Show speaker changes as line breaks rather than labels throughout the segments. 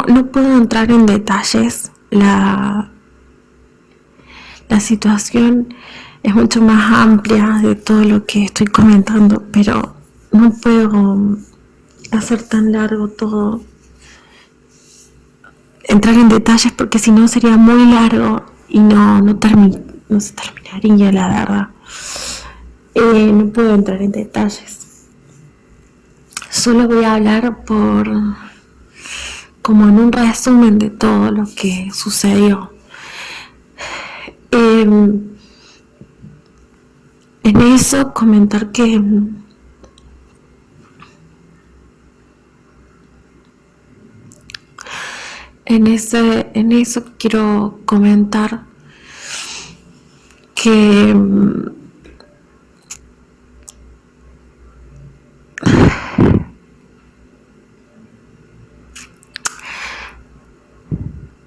no puedo entrar en detalles. La situación es mucho más amplia de todo lo que estoy comentando, pero no puedo hacer tan largo todo, entrar en detalles, porque si no sería muy largo y no se terminaría, la verdad. No puedo entrar en detalles. Solo voy a hablar como en un resumen de todo lo que sucedió. En eso comentar que en eso quiero comentar que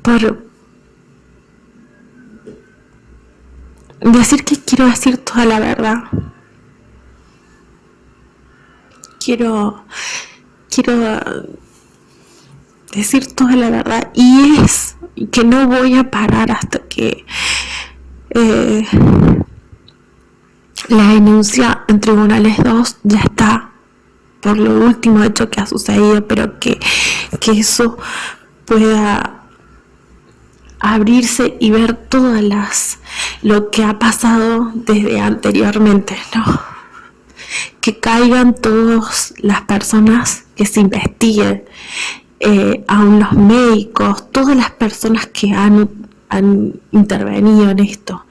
por decir que quiero decir toda la verdad, quiero decir toda la verdad, y es que no voy a parar hasta que la denuncia en Tribunales 2 ya está, por lo último hecho que ha sucedido, pero que eso pueda abrirse y ver todas lo que ha pasado desde anteriormente, ¿no? Que caigan todas las personas, que se investiguen, aún los médicos, todas las personas que han intervenido en esto.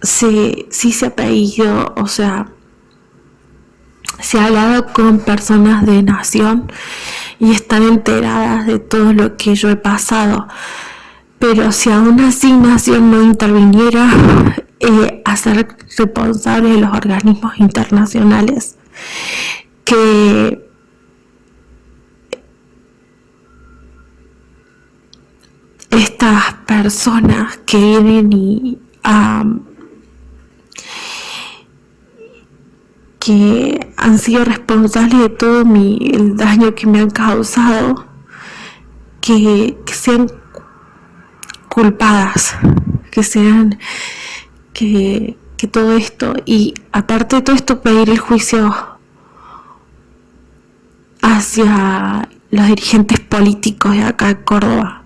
Sí se ha pedido, o sea, se ha hablado con personas de Nación y están enteradas de todo lo que yo he pasado, pero si aún así Nación no interviniera, hacer responsable de los organismos internacionales que estas personas que vienen y que han sido responsables de todo el daño que me han causado, que sean culpadas, que sean que todo esto, y aparte de todo esto, pedir el juicio hacia los dirigentes políticos de acá de Córdoba,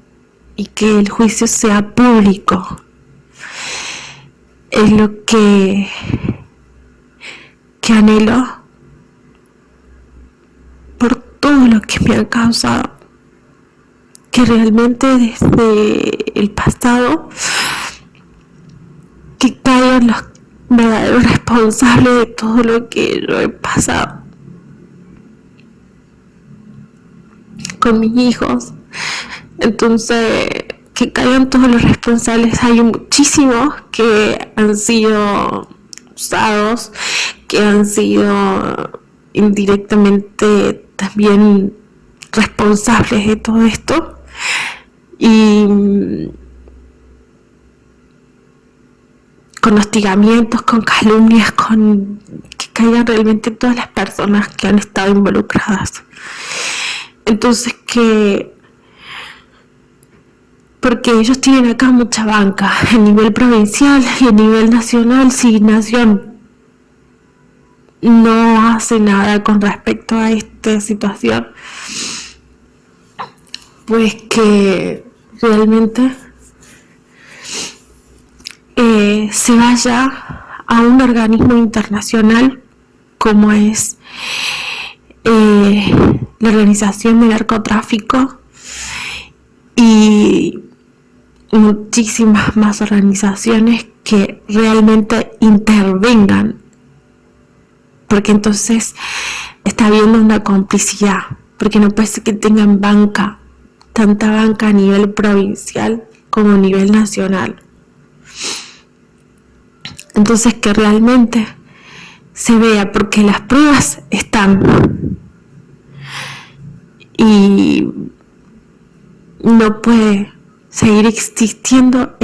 y que el juicio sea público. Es lo que anhelo, por todo lo que me ha causado, que realmente desde el pasado que caigan los verdaderos responsables de todo lo que yo he pasado con mis hijos. Entonces, que caigan todos los responsables. Hay muchísimos que han sido usados, que han sido indirectamente también responsables de todo esto, y con hostigamientos, con calumnias, con que caigan realmente todas las personas que han estado involucradas. Entonces, porque ellos tienen acá mucha banca a nivel provincial y a nivel nacional. Si Nación no hace nada con respecto a esta situación, pues que realmente se vaya a un organismo internacional como es la Organización de Narcotráfico y muchísimas más organizaciones que realmente intervengan, porque entonces está habiendo una complicidad, porque no puede ser que tengan tanta banca a nivel provincial como a nivel nacional. Entonces, que realmente se vea, porque las pruebas están, y no puede seguir existiendo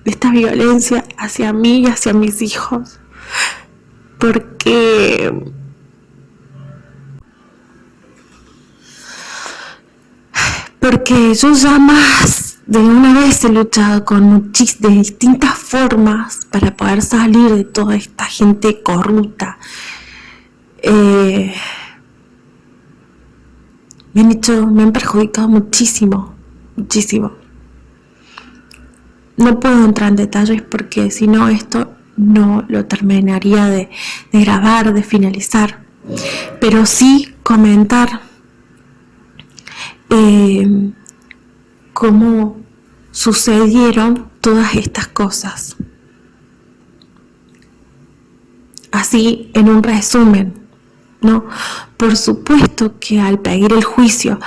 esta violencia hacia mí y hacia mis hijos, porque yo ya más de una vez he luchado con de distintas formas para poder salir de toda esta gente corrupta. Me han perjudicado muchísimo. No puedo entrar en detalles porque si no esto no lo terminaría de grabar, de finalizar, pero sí comentar cómo sucedieron todas estas cosas. Así, en un resumen, ¿no? Por supuesto que al pedir el juicio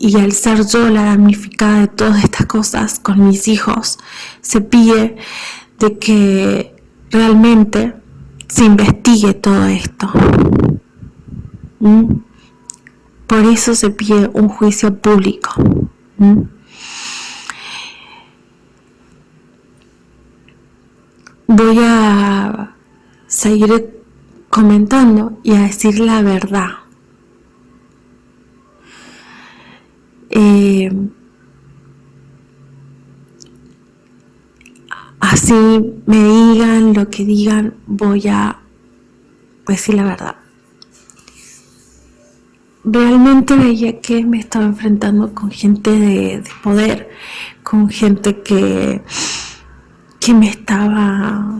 y al ser yo la damnificada de todas estas cosas con mis hijos, se pide de que realmente se investigue todo esto. Por eso se pide un juicio público. Voy a seguir comentando y a decir la verdad. Así me digan lo que digan, voy a decir la verdad. Realmente veía que me estaba enfrentando con gente de poder, con gente que me estaba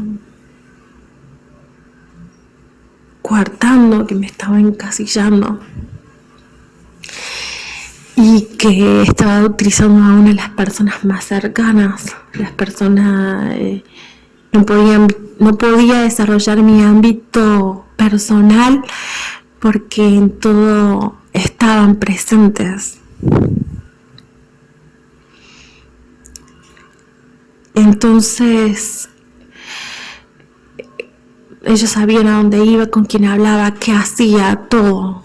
coartando, que me estaba encasillando y que estaba utilizando a una de las personas más cercanas. Las personas no podía desarrollar mi ámbito personal porque en todo estaban presentes. Entonces ellos sabían a dónde iba, con quién hablaba, qué hacía, todo.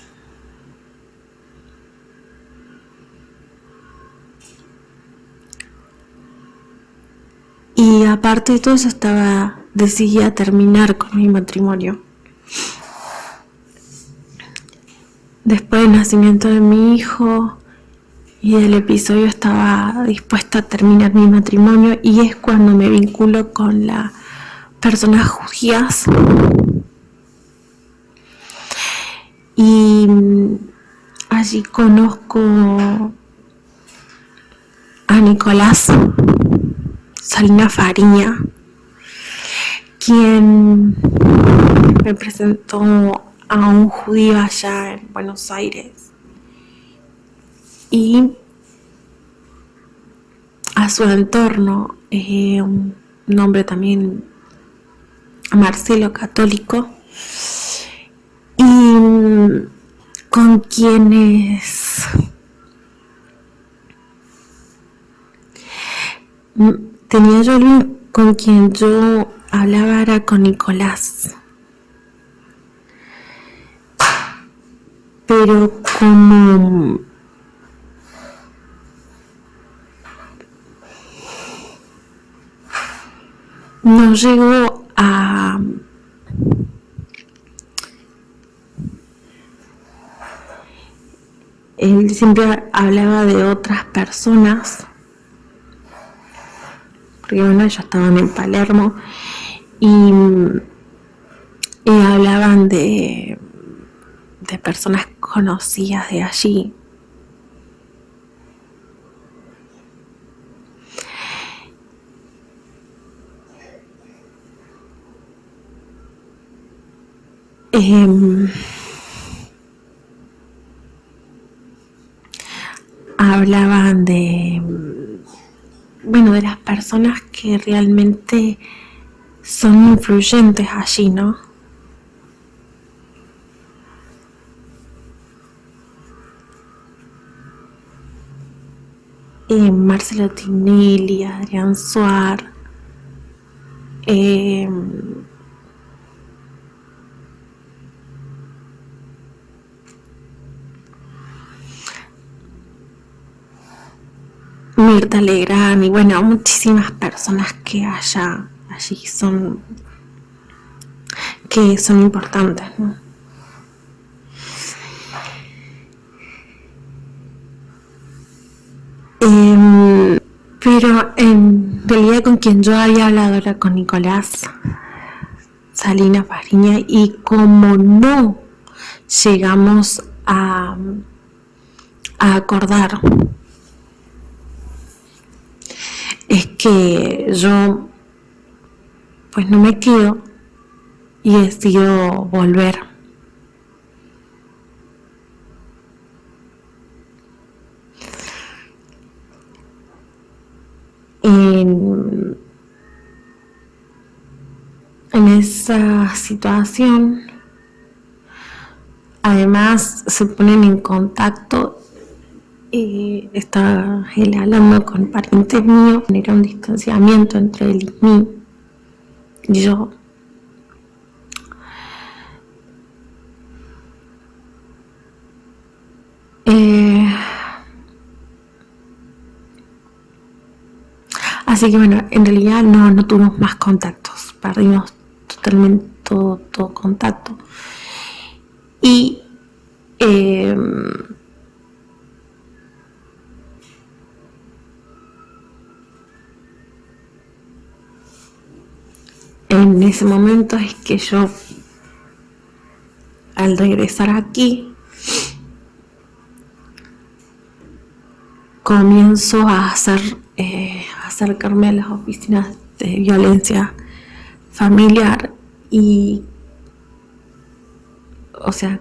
Y aparte de todo eso decidía terminar con mi matrimonio. Después del nacimiento de mi hijo y del episodio estaba dispuesta a terminar mi matrimonio, y es cuando me vinculo con las personas judías. Y allí conozco a Nicolás Salina Fariña, quien me presentó a un judío allá en Buenos Aires y a su entorno, un nombre también Marcelo, católico, y con quienes con quien yo hablaba era con Nicolás, pero como no llegó a él siempre hablaba de otras personas, porque bueno, ellos estaban en Palermo y hablaban de personas conocidas de allí. Hablaban de las personas que realmente son influyentes allí, ¿no? Marcelo Tinelli, Adrián Suar, Mirta Legrand y bueno, muchísimas personas que allí son que son importantes, ¿no? Pero en realidad con quien yo había hablado era con Nicolás Salinas Fariña, y como no llegamos a acordar, es que yo pues no me quedo y decido volver. En esa situación, además se ponen en contacto, está él hablando con parientes míos, genera un distanciamiento entre él y mí, y yo. Así que bueno, en realidad no tuvimos más contactos, perdimos totalmente todo contacto. Y en ese momento es que yo, al regresar aquí, comienzo a acercarme a las oficinas de violencia familiar y, o sea,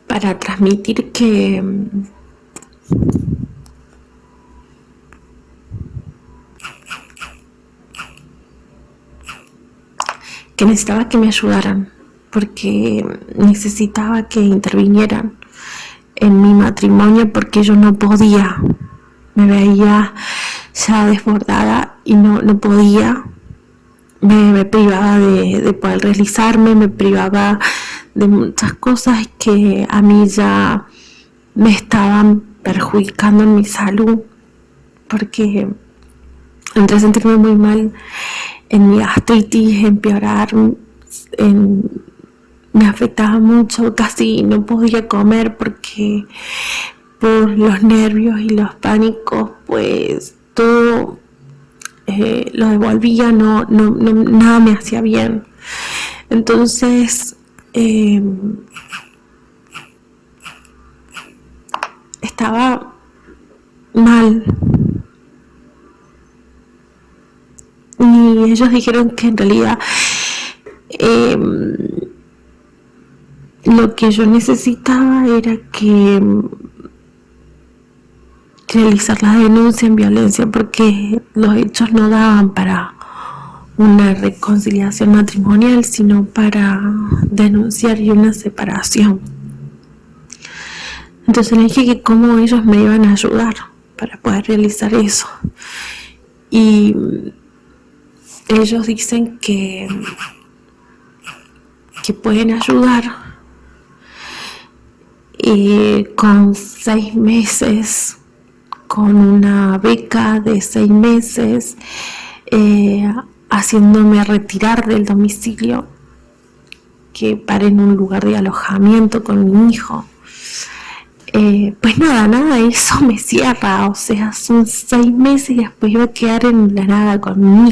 para transmitir que necesitaba que me ayudaran, porque necesitaba que intervinieran en mi matrimonio, porque yo no podía, me veía ya desbordada y no podía, me privaba de poder realizarme, me privaba de muchas cosas que a mí ya me estaban perjudicando en mi salud, porque entré a sentirme muy mal en mi gastritis, empeorar, me afectaba mucho, casi no podía comer porque por los nervios y los pánicos, pues todo lo devolvía, nada me hacía bien. Entonces estaba mal. Y ellos dijeron que en realidad lo que yo necesitaba era que realizar la denuncia en violencia, porque los hechos no daban para una reconciliación matrimonial, sino para denunciar y una separación. Entonces le dije que cómo ellos me iban a ayudar para poder realizar eso. Y ellos dicen que pueden ayudar con 6 meses, con una beca de 6 meses, haciéndome retirar del domicilio, que pare en un lugar de alojamiento con mi hijo. Pues nada, eso me cierra, o sea, son 6 meses y después iba a quedar en la nada con un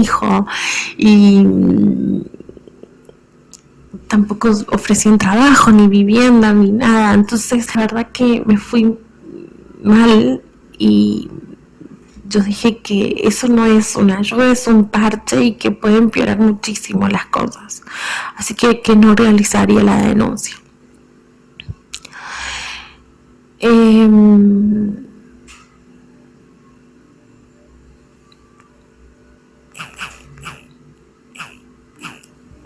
hijo, y tampoco ofrecían trabajo, ni vivienda, ni nada. Entonces la verdad que me fui mal, y yo dije que eso no es una ayuda, es un parche y que puede empeorar muchísimo las cosas, así que no realizaría la denuncia.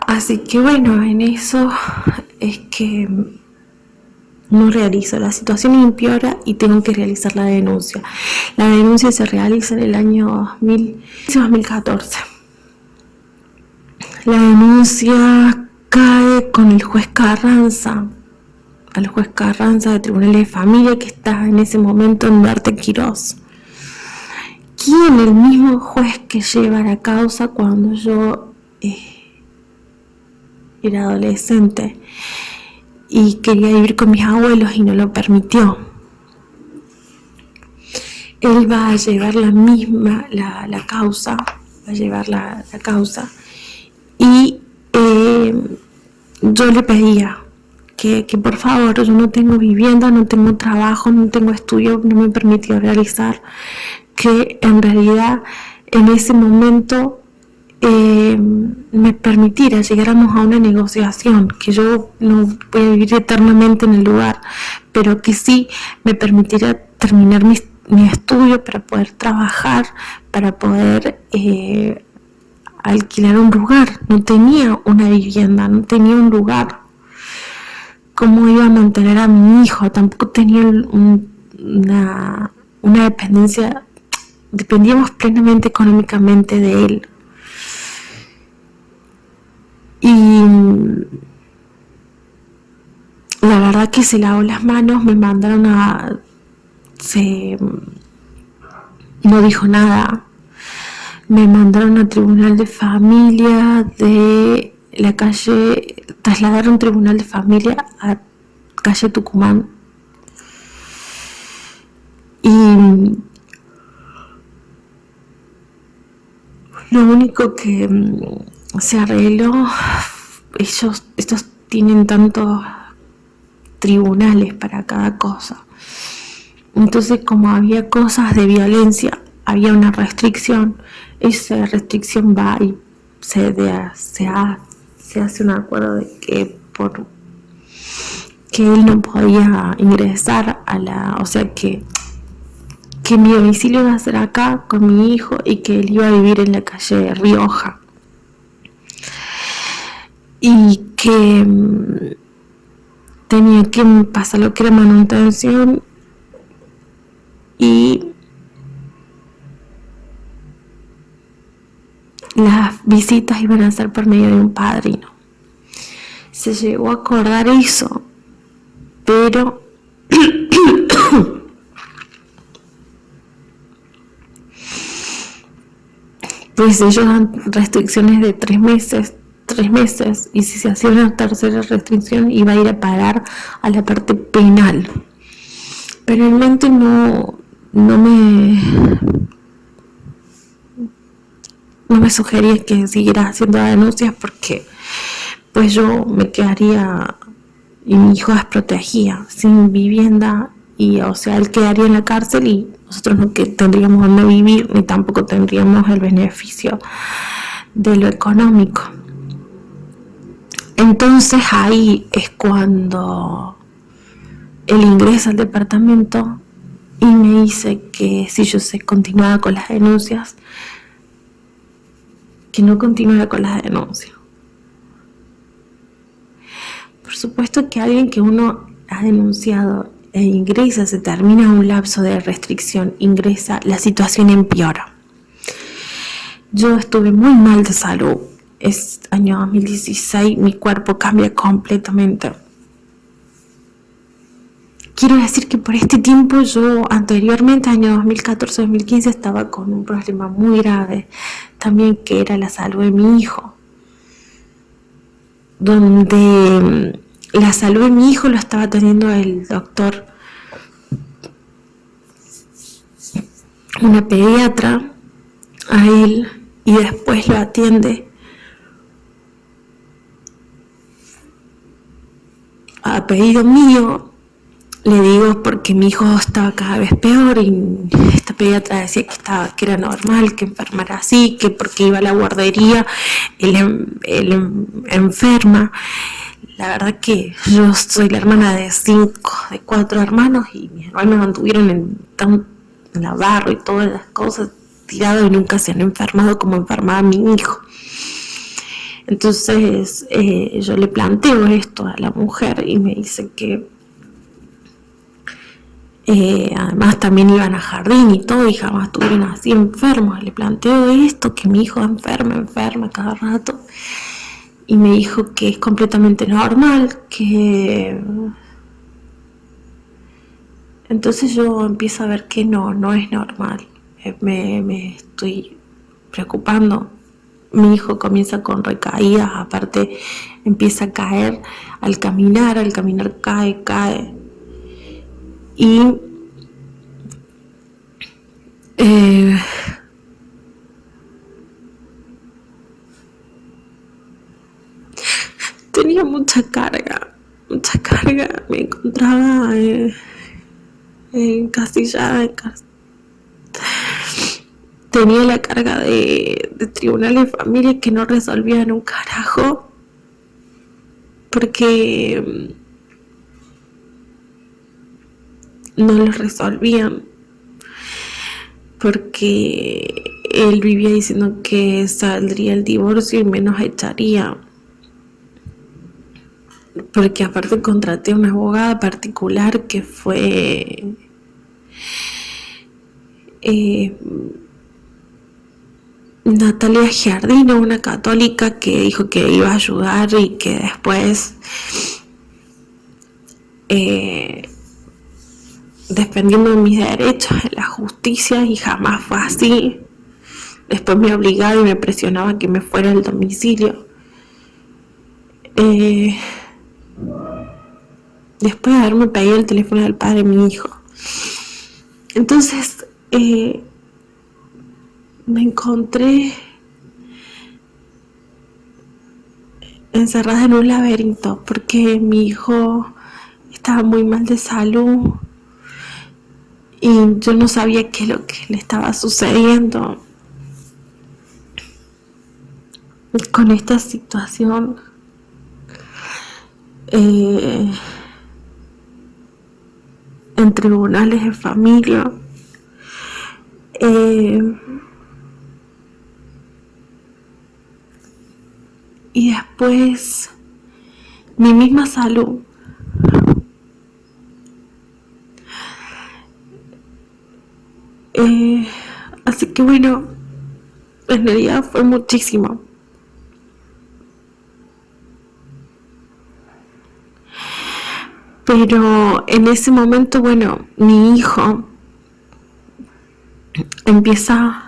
Así que bueno, en eso es que no realizo, la situación empeora y tengo que realizar la denuncia. La denuncia se realiza en el año 2014. La denuncia cae con el juez Carranza, al juez Carranza de Tribunales de Familia, que está en ese momento en Duarte Quirós. ¿Quién? El mismo juez que lleva la causa cuando yo era adolescente y quería vivir con mis abuelos y no lo permitió. Él va a llevar la causa, va a llevar la causa, y yo le pedía que por favor, yo no tengo vivienda, no tengo trabajo, no tengo estudio, no me permitió realizar, que en realidad en ese momento me permitiera, llegáramos a una negociación, que yo no voy a vivir eternamente en el lugar, pero que sí me permitiera terminar mi estudio para poder trabajar, para poder alquilar un lugar. No tenía una vivienda, no tenía un lugar. ¿Cómo iba a mantener a mi hijo? Tampoco tenía una dependencia, dependíamos plenamente económicamente de él. Y la verdad que se lavó las manos, me mandaron no dijo nada, me mandaron a Tribunal de Familia de la calle, trasladaron Tribunal de Familia a calle Tucumán. Y lo único que se arregló, estos tienen tantos tribunales para cada cosa. Entonces, como había cosas de violencia, había una restricción. Esa restricción va y se hace un acuerdo de que él no podía ingresar o sea que mi domicilio iba a ser acá con mi hijo y que él iba a vivir en la calle Rioja. Y que tenía que pasar lo que era manutención y las visitas iban a ser por medio de un padrino. Se llegó a acordar eso, pero pues ellos dan restricciones de 3 meses, y si se hacía una tercera restricción iba a ir a parar a la parte penal. Pero realmente no me sugería que siguiera haciendo denuncias, porque pues yo me quedaría y mi hijo desprotegía, sin vivienda, y o sea, él quedaría en la cárcel y nosotros no tendríamos donde vivir, ni tampoco tendríamos el beneficio de lo económico. Entonces ahí es cuando él ingresa al departamento y me dice que si yo continuaba con las denuncias, que no continuara con las denuncias. Por supuesto que alguien que uno ha denunciado e ingresa, se termina un lapso de restricción, ingresa, la situación empeora. Yo estuve muy mal de salud. Es año 2016, mi cuerpo cambia completamente. Quiero decir que por este tiempo yo anteriormente, año 2014-2015, estaba con un problema muy grave, también, que era la salud de mi hijo. Donde la salud de mi hijo lo estaba teniendo el doctor, una pediatra, a él, y después lo atiende a pedido mío. Le digo porque mi hijo estaba cada vez peor y esta pediatra decía que era normal, que enfermara así, que porque iba a la guardería él enferma. La verdad que yo soy la hermana de 4 hermanos, y mis hermanos anduvieron en la barro y todas las cosas tirados y nunca se han enfermado como enfermaba mi hijo. Entonces yo le planteo esto a la mujer y me dice que además también iban a jardín y todo y jamás estuvieron así enfermos. Le planteo esto, que mi hijo enferma cada rato, y me dijo que es completamente normal, que... Entonces yo empiezo a ver que no es normal, me estoy preocupando. Mi hijo comienza con recaídas, aparte empieza a caer al caminar cae. Y tenía mucha carga, me encontraba encasillada, tenía la carga de tribunales de familia que no resolvían un carajo, porque no lo resolvían, porque él vivía diciendo que saldría el divorcio y me nos echaría, porque aparte contraté a una abogada particular que fue Natalia Giardino, una católica que dijo que iba a ayudar y que después defendiendo mis derechos en la justicia, y jamás fue así. Después me obligaba y me presionaba que me fuera del domicilio. Después de haberme pedido el teléfono del padre de mi hijo. Entonces me encontré encerrada en un laberinto porque mi hijo estaba muy mal de salud y yo no sabía qué es lo que le estaba sucediendo con esta situación. En tribunales de familia, y después mi misma salud. Así que bueno, en realidad fue muchísimo. Pero en ese momento, bueno, mi hijo empieza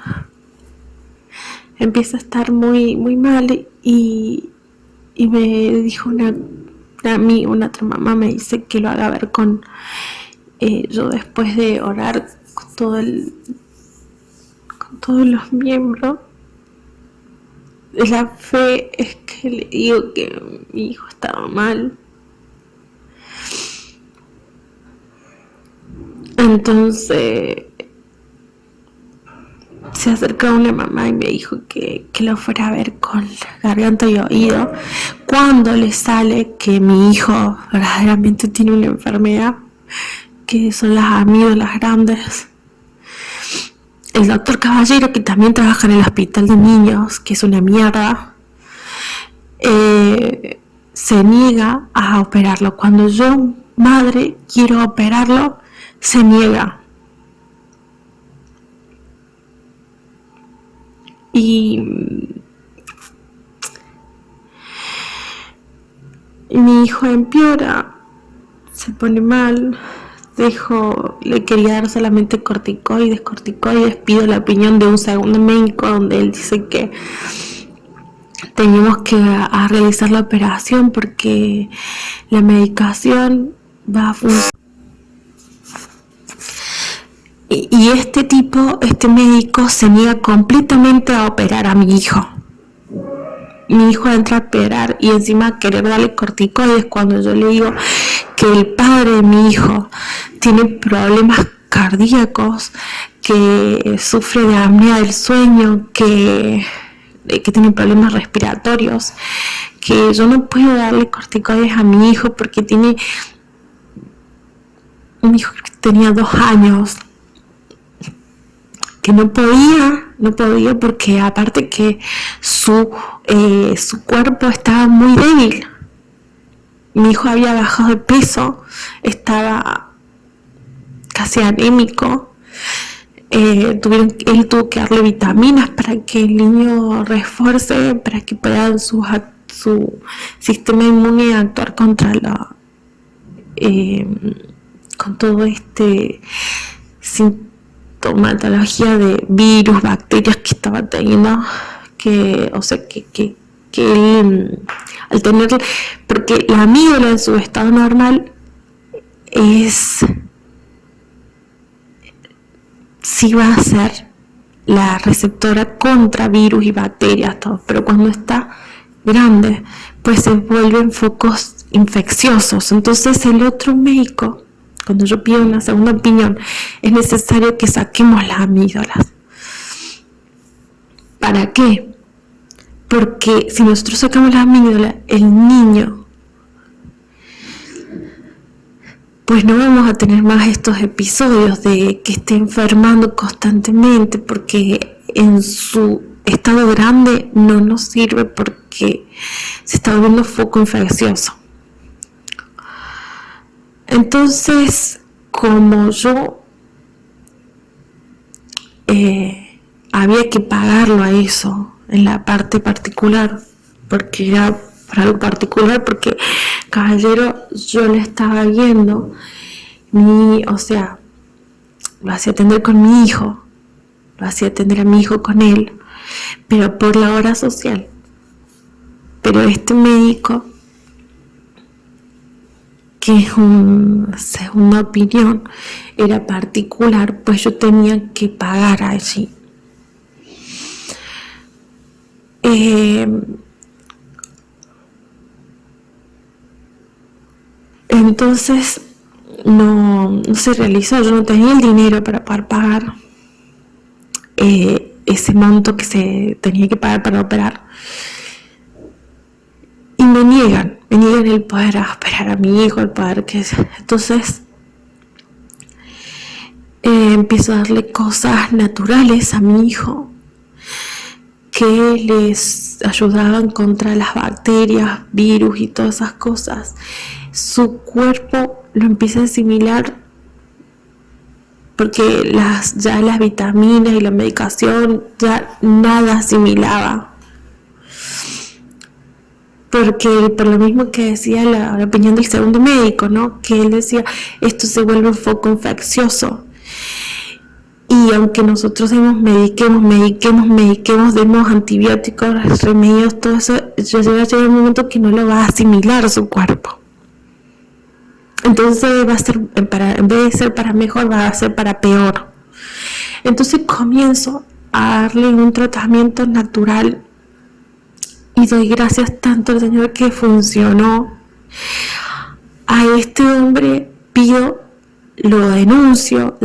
a estar muy mal y me dijo una otra mamá me dice que lo haga ver con yo después de orar con todos los miembros de la fe, es que le digo que mi hijo estaba mal. Entonces se acercó una mamá y me dijo que lo fuera a ver con garganta y oído cuando le sale que mi hijo verdaderamente tiene una enfermedad que son las amígdalas grandes. El doctor Caballero, que también trabaja en el hospital de niños, que es una mierda, se niega a operarlo. Cuando yo, madre, quiero operarlo, se niega. Y mi hijo empeora, se pone mal, le quería dar solamente corticoides, pido la opinión de un segundo médico donde él dice que teníamos que realizar la operación porque la medicación va a funcionar. Y este médico se niega completamente a operar a mi hijo. Mi hijo entra a operar y encima querer darle corticoides cuando yo le digo que el padre de mi hijo tiene problemas cardíacos, que sufre de apnea del sueño, que tiene problemas respiratorios, que yo no puedo darle corticoides a mi hijo porque mi hijo tenía 2 años, que no podía porque aparte que su cuerpo estaba muy débil. Mi hijo había bajado de peso, estaba casi anémico. Él tuvo que darle vitaminas para que el niño refuerce, para que puedan sus su sistema inmune a actuar contra con todo sintomatología de virus, bacterias que estaba teniendo, que él, al tener, porque la amígdala en su estado normal sí va a ser la receptora contra virus y bacterias, todo, pero cuando está grande, pues se vuelven focos infecciosos. Entonces el otro médico, cuando yo pido una segunda opinión, es necesario que saquemos las amígdalas. ¿Para qué? Porque si nosotros sacamos las amígdalas, el niño, pues no vamos a tener más estos episodios de que esté enfermando constantemente, porque en su estado grande no nos sirve porque se está volviendo foco infeccioso. Entonces, como yo había que pagarlo a eso en la parte particular, porque era para algo particular, porque caballero, yo le estaba viendo, lo hacía atender con mi hijo, lo hacía atender a mi hijo con él, pero por la hora social. Pero este médico, que es una segunda opinión, era particular, pues yo tenía que pagar allí. Entonces no se realizó, yo no tenía el dinero para poder pagar ese monto que se tenía que pagar para operar, y me niegan el poder operar a mi hijo, el poder que es. Entonces empiezo a darle cosas naturales a mi hijo que les ayudaban contra las bacterias, virus y todas esas cosas. Su cuerpo lo empieza a asimilar, porque ya las vitaminas y la medicación ya nada asimilaba, porque por lo mismo que decía la opinión del segundo médico, ¿no? Que él decía, esto se vuelve un foco infeccioso, y aunque nosotros mediquemos, demos antibióticos, remedios, todo eso, ya llega un momento que no lo va a asimilar su cuerpo. Entonces va a ser, en vez de ser para mejor, va a ser para peor. Entonces comienzo a darle un tratamiento natural y doy gracias tanto al Señor que funcionó. A este hombre lo denuncio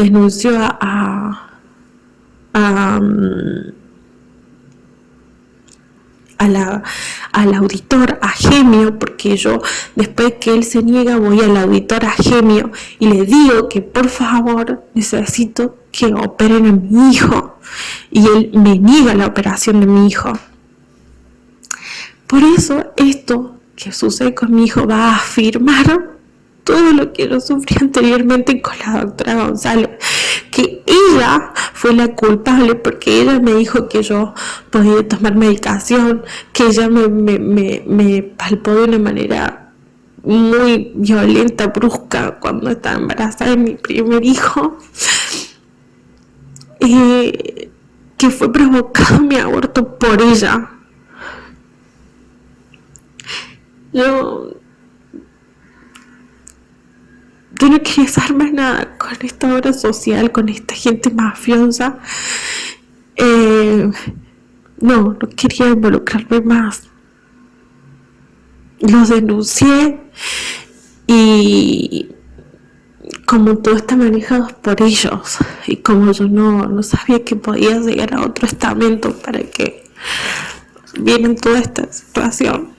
al auditor, a Gemio, porque yo, después que él se niega, voy al auditor, a Gemio, y le digo que por favor necesito que operen a mi hijo, y él me niega la operación de mi hijo. Por eso esto que sucede con mi hijo va a afirmar todo lo que yo sufrí anteriormente con la doctora González, que ella fue la culpable, porque ella me dijo que yo podía tomar medicación, que ella me palpó de una manera muy violenta, brusca, cuando estaba embarazada de mi primer hijo, que fue provocado mi aborto por ella. Yo no quería hacer más nada con esta obra social, con esta gente mafiosa. No quería involucrarme más. Los denuncié, y como todo está manejado por ellos, y como yo no sabía que podía llegar a otro estamento para que vieran toda esta situación,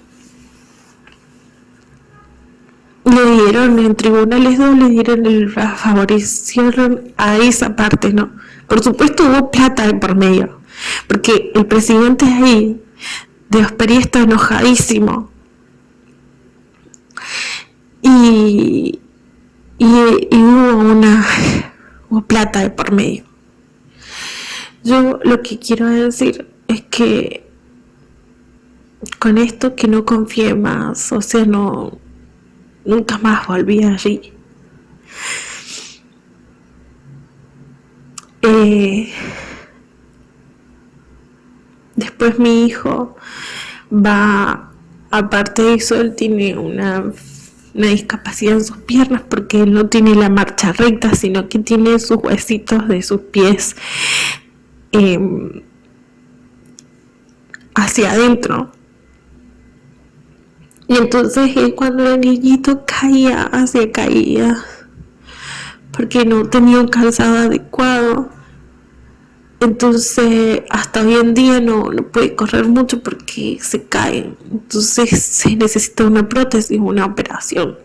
le dieron en tribunales favorecieron a esa parte, ¿no? Por supuesto hubo plata de por medio, porque el presidente ahí de Hospería está enojadísimo, y hubo plata de por medio. Yo lo que quiero decir es que con esto que no confié más, o sea, no, nunca más volví allí. Después mi hijo va, aparte de eso, él tiene una discapacidad en sus piernas porque él no tiene la marcha recta, sino que tiene sus huesitos de sus pies hacia adentro. Y entonces él cuando era niñito hacía caídas porque no tenía un calzado adecuado. Entonces hasta hoy en día no puede correr mucho porque se cae. Entonces se necesita una prótesis, una operación.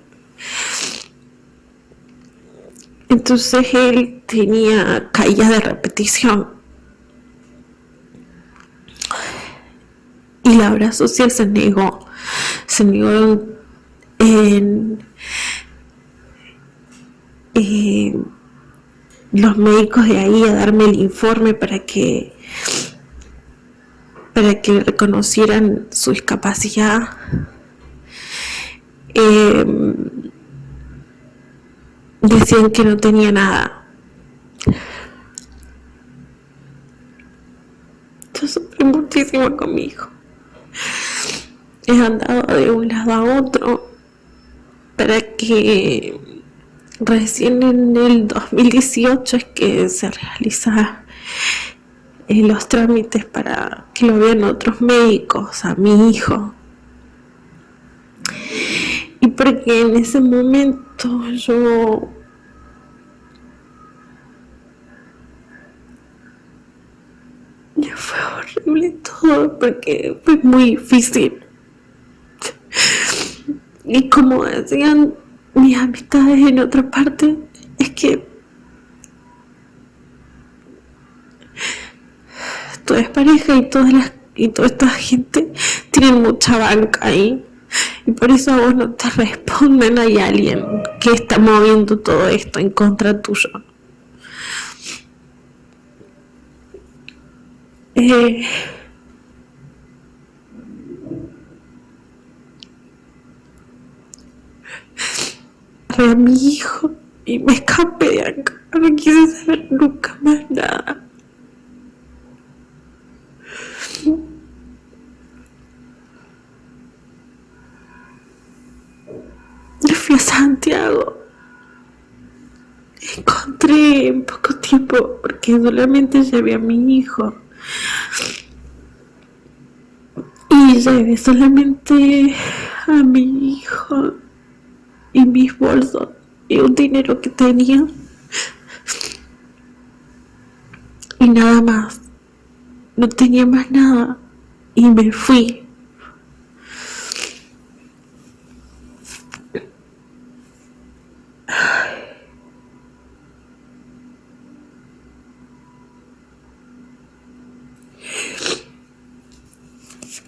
Entonces él tenía caídas de repetición. Y la obra social se negó en los médicos de ahí a darme el informe para que reconocieran su discapacidad. Decían que no tenía nada. Yo sufrí muchísimo con mi hijo. He andado de un lado a otro para que recién en el 2018 es que se realiza los trámites para que lo vean otros médicos a mi hijo. Y porque en ese momento ya fue horrible todo porque fue muy difícil. Y como decían mis amistades en otra parte, es que tu pareja y toda esta gente tienen mucha banca ahí. Y por eso a vos no te responden. Hay alguien que está moviendo todo esto en contra tuyo. A mi hijo y me escapé de acá. No quise saber nunca más nada. Yo fui a Santiago. Encontré en poco tiempo porque solamente llevé a mi hijo. Y llevé solamente a mi hijo y mis bolsos y un dinero que tenía. Y nada más. No tenía más nada. Y me fui.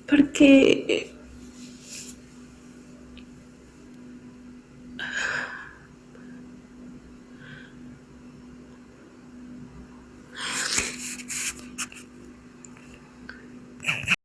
Porque